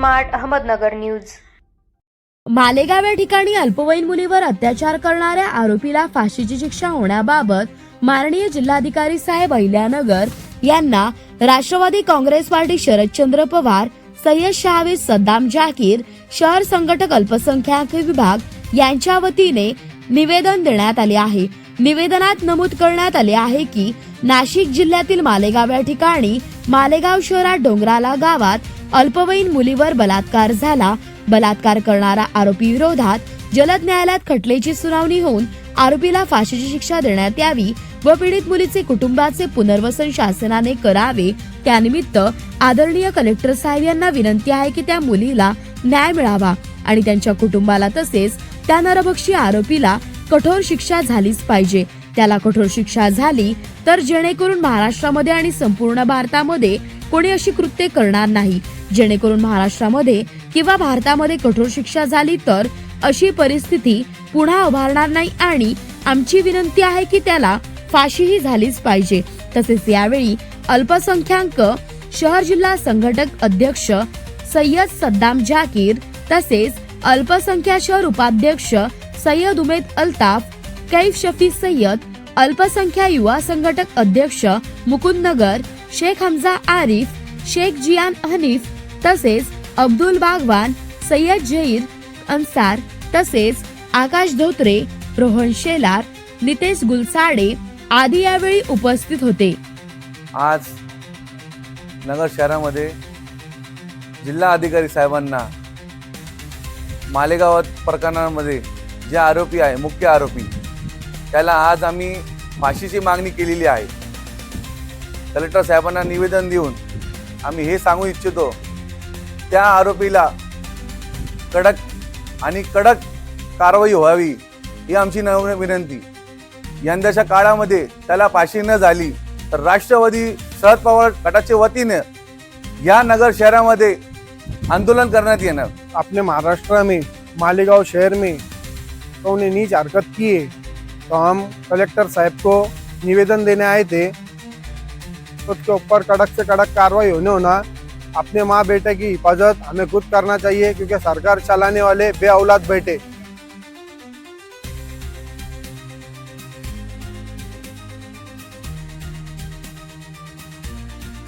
Smart Ahmednagar news. Malegaon या ठिकाणी अल्पवयीन मुलीवर अत्याचार करणाऱ्या आरोपीला फाशीची शिक्षा होण्याबाबत माननीय जिल्हाधिकारी साहेब अहिल्यानगर यांना राष्ट्रवादी काँग्रेस पार्टी शरदचंद्र पवार, सय्यद शहावीर सद्दाम जाकीर शहर संघटक अल्पसंख्याक विभाग यांच्या वतीने निवेदन देण्यात आले आहे। निवेदनात नमूद करण्यात आले आहे की नाशिक जिल्ह्यातील मालेगाव या ठिकाणी मालेगाव शहरात डोंगराला गावात अल्पवयीन मुलीवर बलात्कार झाला। बलात्कार करणारा आरोपी विरोधात जलद न्यायालयात खटल्याची सुनावणी होऊन आरोपीला फाशीची शिक्षा देण्यात यावी व पीडित मुलीचे कुटुंबाचे पुनर्वसन शासनाने करावे। त्यानिमित्त आदरणीय कलेक्टर साहेब यांना विनंती आहे की त्या मुलीला न्याय मिळावा आणि त्यांच्या कुटुंबाला तसेच त्या नरभक्षी आरोपीला कठोर शिक्षा झालीच पाहिजे। त्याला कठोर शिक्षा झाली तर जेणेकरून महाराष्ट्रामध्ये आणि संपूर्ण भारतामध्ये कोणी अशी कृत्ये करणार नाही। जेणेकरून महाराष्ट्रामध्ये किंवा भारतामध्ये कठोर शिक्षा झाली तर अशी परिस्थिती पुन्हा उभारणार नाही आणि आमची विनंती आहे की त्याला फाशीही झालीच पाहिजे। तसेच यावेळी अल्पसंख्याक शहर जिल्हा संघटक अध्यक्ष सय्यद सद्दाम जाकीर तसेच अल्पसंख्याक शहर उपाध्यक्ष सय्यद उमेद अल्ताफ, कैफ शफी सय्यद, अल्पसंख्याक युवा संघटक अध्यक्ष मुकुंद नगर, शेख हमजा आरिफ, शेख जियान हनीफ तसेच अब्दुल बागवान, सय्यद जहीर अन्सार तसेच आकाश धोत्रे, रोहन शेलार, नितेश गुलसाडे आदी यावेळी उपस्थित होते। आज नगर शहरामध्ये जिल्हा अधिकारी साहेबांना मालेगावात प्रकरणामध्ये जे आरोपी आहे, मुख्य आरोपी, त्याला आज आम्ही फाशीची मागणी केलेली आहे। कलेक्टर साहेबांना निवेदन देऊन आम्ही हे सांगू इच्छितो, त्या आरोपीला कडक कारवाई व्हावी ही आमची विनंती। यंदाच्या काळामध्ये त्याला फाशी न झाली तर राष्ट्रवादी शरद पवार गटाच्या वतीने या नगर शहरामध्ये आंदोलन करण्यात येणार। अपने महाराष्ट्र में मालेगांव शहर में तो उन्हें नीच हरकत की है, तो हम कलेक्टर साहब को निवेदन देने आए थे। तो उसके ऊपर कड़क से कड़क कार्रवाई होना अपने माँ बेटे की हिफाजत हमें खुद करना चाहिए, क्योंकि सरकार चलाने वाले बे औलाद बेटे